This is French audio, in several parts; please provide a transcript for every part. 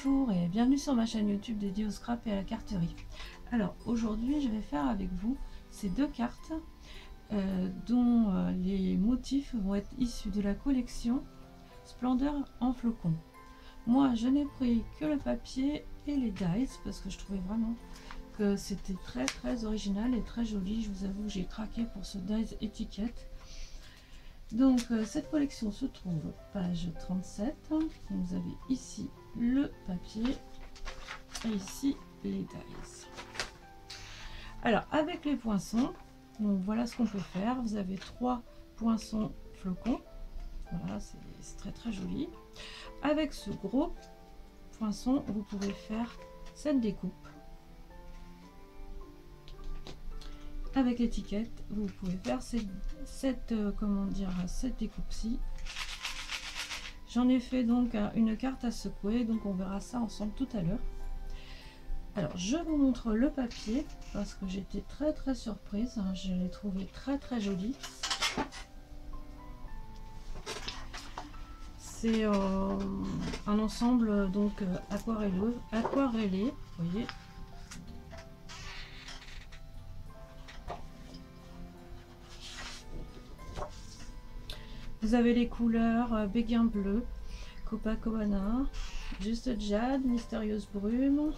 Bonjour et bienvenue sur ma chaîne YouTube dédiée au scrap et à la carterie. Alors aujourd'hui je vais faire avec vous ces deux cartes dont les motifs vont être issus de la collection Splendeur en flocons. Moi je n'ai pris que le papier et les dies parce que je trouvais vraiment que c'était très original et très joli. Je vous avoue que j'ai craqué pour ce dies étiquette. Donc cette collection se trouve page 37. Vous avez ici le papier et ici les dies. Alors avec les poinçons, donc voilà ce qu'on peut faire. Vous avez 3 poinçons flocons. Voilà, c'est très joli. Avec ce gros poinçon, vous pouvez faire cette découpe. Avec l'étiquette, vous pouvez faire cette découpe-ci. J'en ai fait donc une carte à secouer, donc on verra ça ensemble tout à l'heure. Alors je vous montre le papier parce que j'étais très surprise, je l'ai trouvé très joli. C'est un ensemble donc aquarellé, vous voyez. Vous avez les couleurs béguin bleu, Copacabana, Juste Jade, Mystérieuse Brume,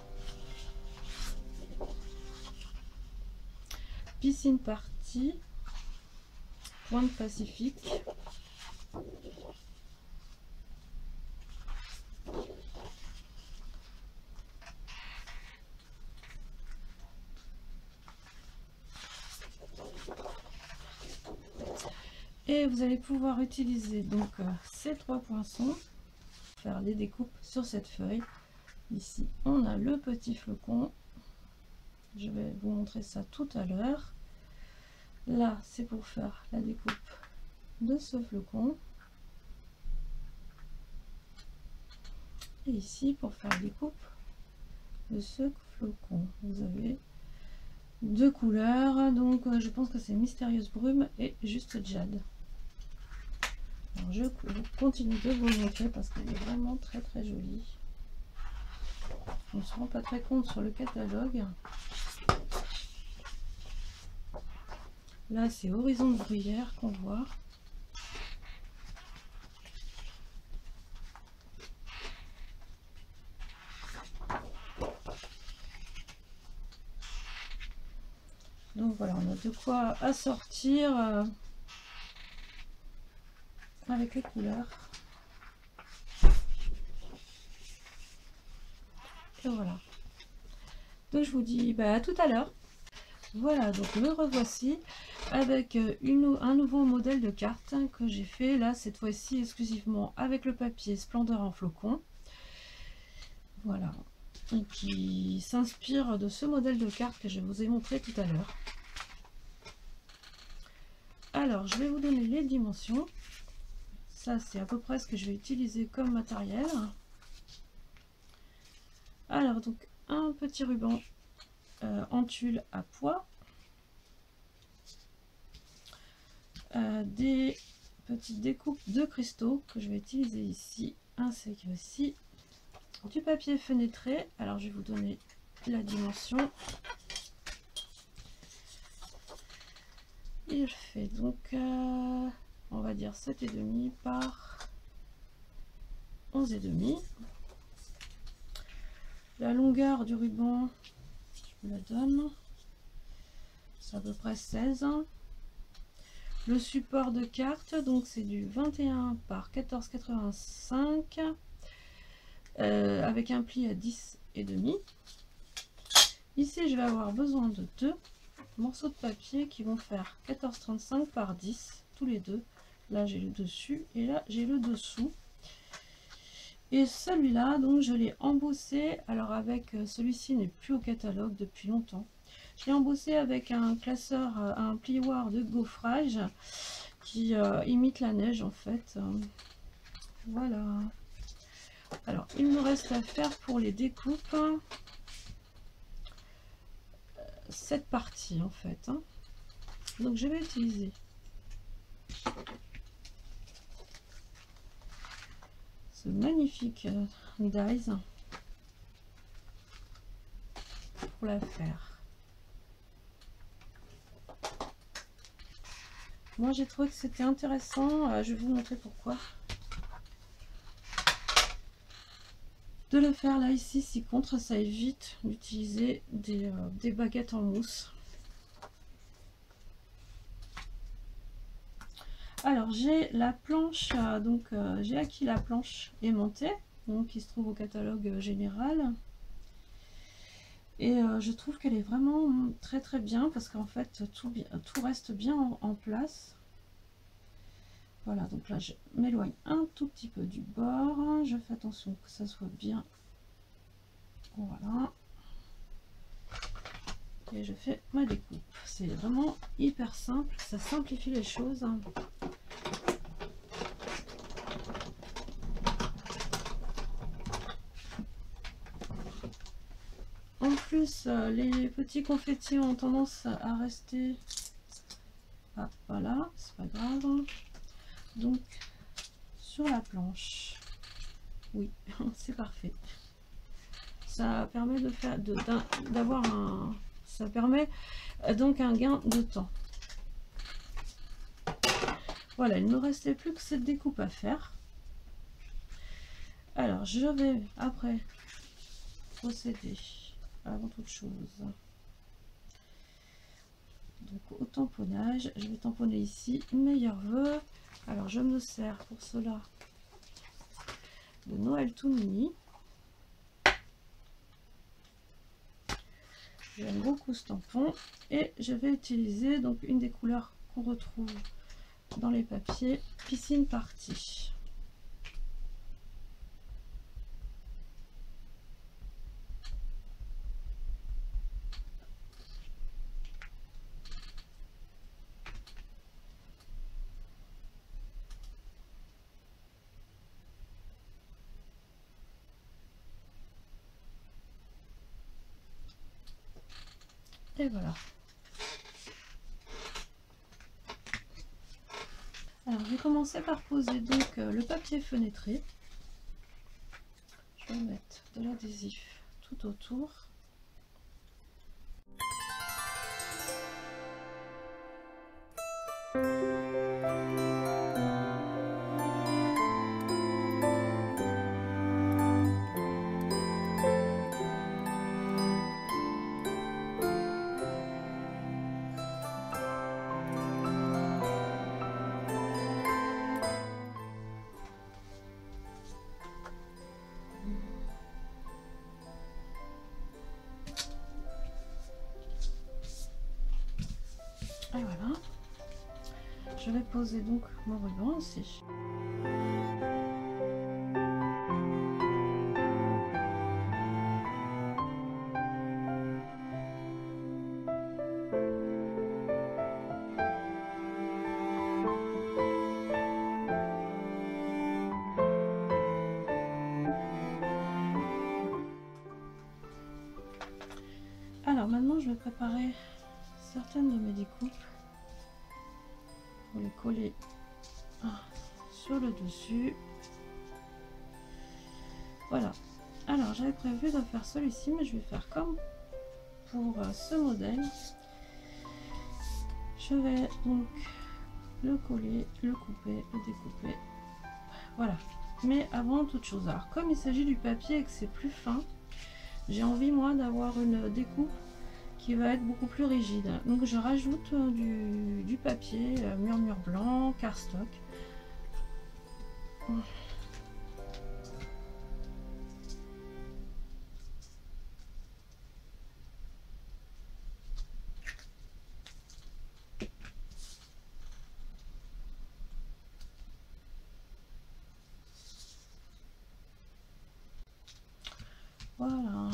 Piscine Party, Pointe Pacifique, et vous allez pouvoir utiliser donc ces 3 poinçons, faire des découpes sur cette feuille. Ici on a le petit flocon, je vais vous montrer ça tout à l'heure. Là c'est pour faire la découpe de ce flocon, et ici pour faire la découpe de ce flocon. Vous avez 2 couleurs, donc je pense que c'est Mystérieuse Brume et Juste Jade. Alors je continue de vous le montrer parce qu'elle est vraiment très jolie. On ne se rend pas très compte sur le catalogue. Là c'est Horizon de Bruyère qu'on voit. Donc voilà, on a de quoi assortir avec les couleurs. Et voilà. Donc je vous dis à tout à l'heure. Voilà, donc me revoici avec un nouveau modèle de carte que j'ai fait là cette fois-ci exclusivement avec le papier Splendeur en flocons. Voilà, et qui s'inspire de ce modèle de carte que je vous ai montré tout à l'heure. Alors je vais vous donner les dimensions. Ça c'est à peu près ce que je vais utiliser comme matériel. Alors donc un petit ruban en tulle à pois, des petites découpes de cristaux que je vais utiliser ici, ainsi que ici du papier fenêtré. Alors je vais vous donner la dimension. Il fait donc on va dire 7,5 par 11,5. La longueur du ruban, je vous la donne, c'est à peu près 16. Le support de carte, donc c'est du 21 par 14,85 avec un pli à 10,5. Ici je vais avoir besoin de 2 morceaux de papier qui vont faire 14,35 par 10 tous les deux. Là j'ai le dessus et là j'ai le dessous. Et celui-là, donc je l'ai embossé. Alors avec celui-ci n'est plus au catalogue depuis longtemps. Je l'ai embossé avec un classeur, un plioir de gaufrage qui imite la neige en fait. Voilà. Alors il me reste à faire pour les découpes cette partie en fait. Donc je vais utiliser ce magnifique dies pour la faire. Moi j'ai trouvé que c'était intéressant, je vais vous montrer pourquoi. De le faire là ici, si contre ça évite d'utiliser des baguettes en mousse. Alors j'ai la planche, j'ai acquis la planche aimantée, donc qui se trouve au catalogue général. Et je trouve qu'elle est vraiment très très bien parce qu'en fait tout reste bien en place. Voilà, donc là je m'éloigne un tout petit peu du bord, je fais attention que ça soit bien. Voilà. Et je fais ma découpe. C'est vraiment hyper simple, ça simplifie les choses. En plus, les petits confettis ont tendance à rester. Ah, voilà, c'est pas grave. Donc, sur la planche, oui, c'est parfait. Ça permet de faire, d'avoir un, ça permet donc un gain de temps. Voilà, il ne me restait plus que cette découpe à faire. Alors, je vais après procéder avant toute chose. Donc au tamponnage, je vais tamponner ici meilleurs vœux. Alors je me sers pour cela de Noël tout mini. J'aime beaucoup ce tampon et je vais utiliser donc une des couleurs qu'on retrouve dans les papiers Piscine Party. Et voilà. Alors je vais commencer par poser donc le papier fenêtré. Je vais mettre de l'adhésif tout autour. Et voilà, je vais poser donc mon ruban aussi. Alors maintenant je vais préparer certaines de mes découpes pour les coller sur le dessus. Voilà, alors j'avais prévu de faire celui-ci, mais je vais faire comme pour ce modèle. Je vais donc le coller, le couper, le découper. Voilà, mais avant toute chose, alors comme il s'agit du papier et que c'est plus fin, j'ai envie moi d'avoir une découpe qui va être beaucoup plus rigide. Donc je rajoute du papier murmure blanc, cardstock. Voilà.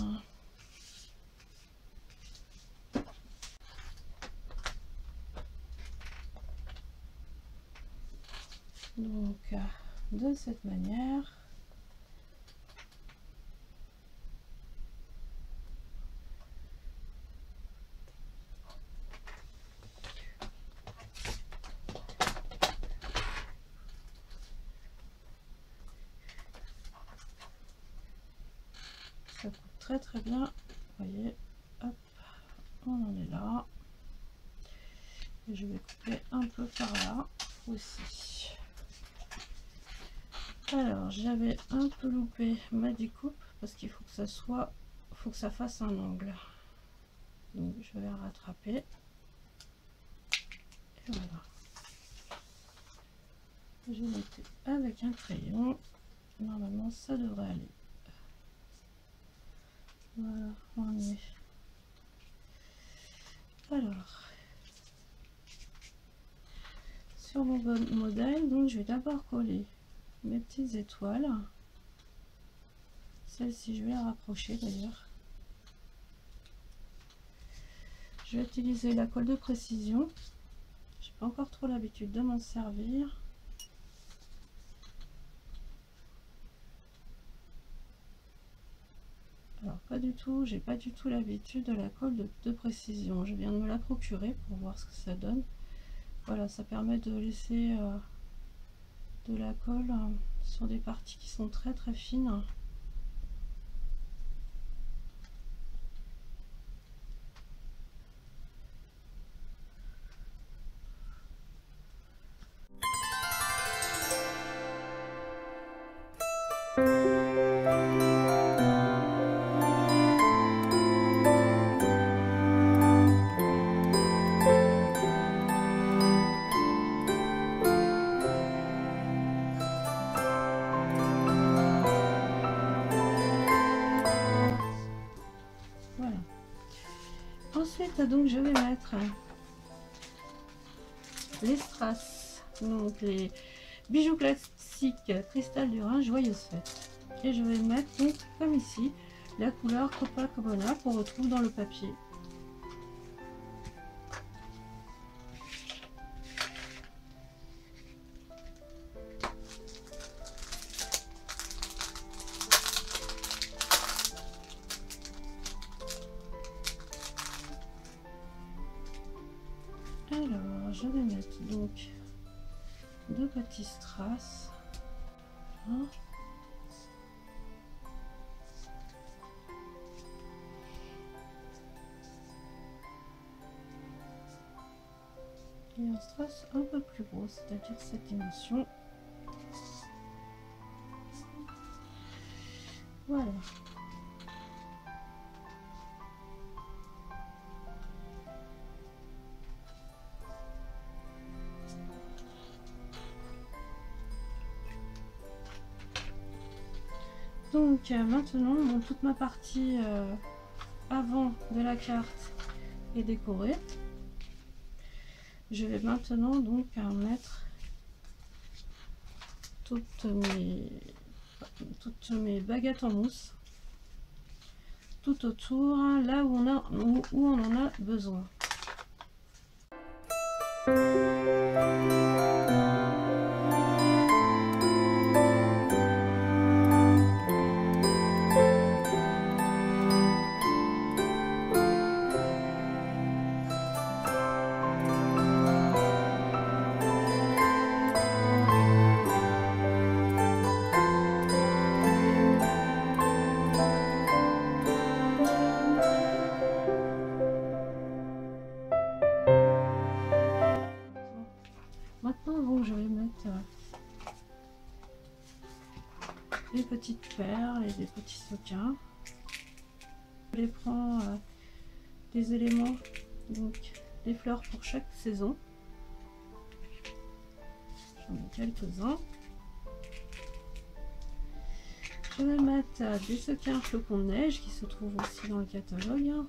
Donc de cette manière. Ça coupe très très bien, vous voyez, hop. on en est là. Et je vais couper un peu par là aussi. Alors j'avais un peu loupé ma découpe parce qu'il faut que ça soit, faut que ça fasse un angle. Donc je vais rattraper. Et voilà. J'ai noté avec un crayon. Normalement ça devrait aller. Voilà, on y est. Alors, sur mon modèle, donc je vais d'abord coller mes petites étoiles. Celle-ci, je vais la rapprocher d'ailleurs. Je vais utiliser la colle de précision. J'ai pas encore trop l'habitude de m'en servir. Alors pas du tout, j'ai pas du tout l'habitude de la colle de précision. Je viens de me la procurer pour voir ce que ça donne. Voilà, ça permet de laisser de la colle sur des parties qui sont très très fines. Ensuite, donc je vais mettre les strass, donc les bijoux classiques cristal du Rhin joyeuse fête. Et je vais mettre donc comme ici la couleur Copacabana qu'on retrouve dans le papier. Alors, je vais mettre donc deux petits strass. Hein. Et un strass un peu plus gros, c'est-à-dire cette dimension. Voilà. Donc maintenant, bon, toute ma partie avant de la carte est décorée. Je vais maintenant donc mettre toutes mes baguettes en mousse tout autour, là où on en a besoin. Maintenant, bon, je vais mettre les petites perles et des petits sequins. Je les prends des éléments, donc des fleurs pour chaque saison. J'en ai quelques-uns. Je vais mettre des sequins flocons de neige qui se trouvent aussi dans le catalogue.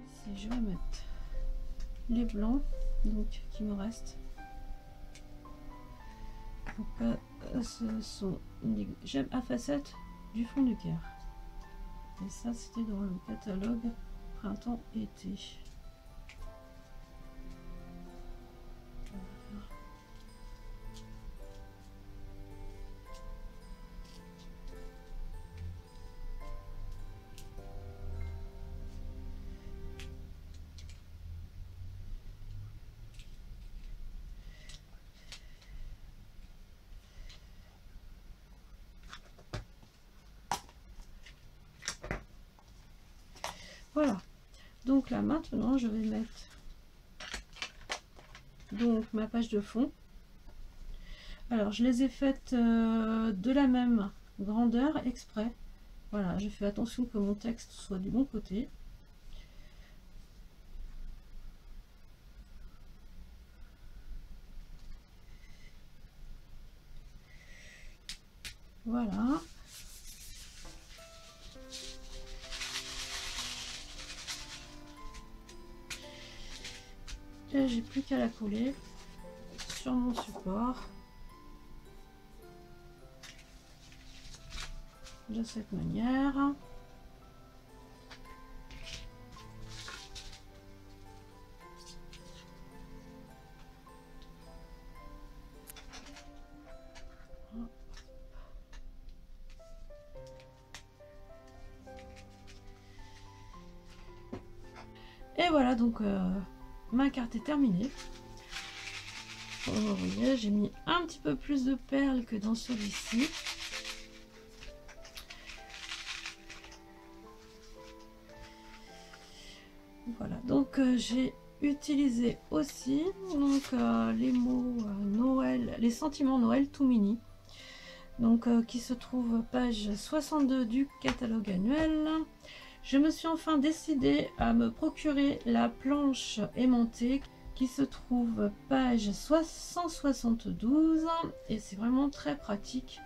Ici, je vais mettre les blancs donc qui me restent. Donc, ce sont des gemmes à facettes du fond du Caire. Et ça, c'était dans le catalogue printemps-été. Voilà. donc là maintenant je vais mettre donc ma page de fond. Alors je les ai faites de la même grandeur exprès. Voilà, je fais attention que mon texte soit du bon côté. Voilà. Et j'ai plus qu'à la coller sur mon support de cette manière. Et voilà, donc ma carte est terminée. Vous voyez, j'ai mis un petit peu plus de perles que dans celui-ci. Voilà, donc j'ai utilisé aussi donc les mots Noël, les sentiments Noël tout mini, donc qui se trouve page 62 du catalogue annuel. Je me suis enfin décidée à me procurer la planche aimantée qui se trouve page 172 et c'est vraiment très pratique.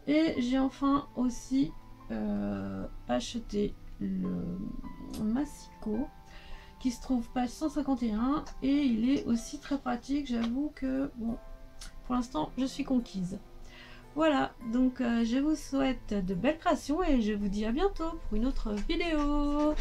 Et j'ai enfin aussi acheté le massicot qui se trouve page 151 et il est aussi très pratique. J'avoue que bon, pour l'instant je suis conquise. Voilà, donc je vous souhaite de belles créations et je vous dis à bientôt pour une autre vidéo.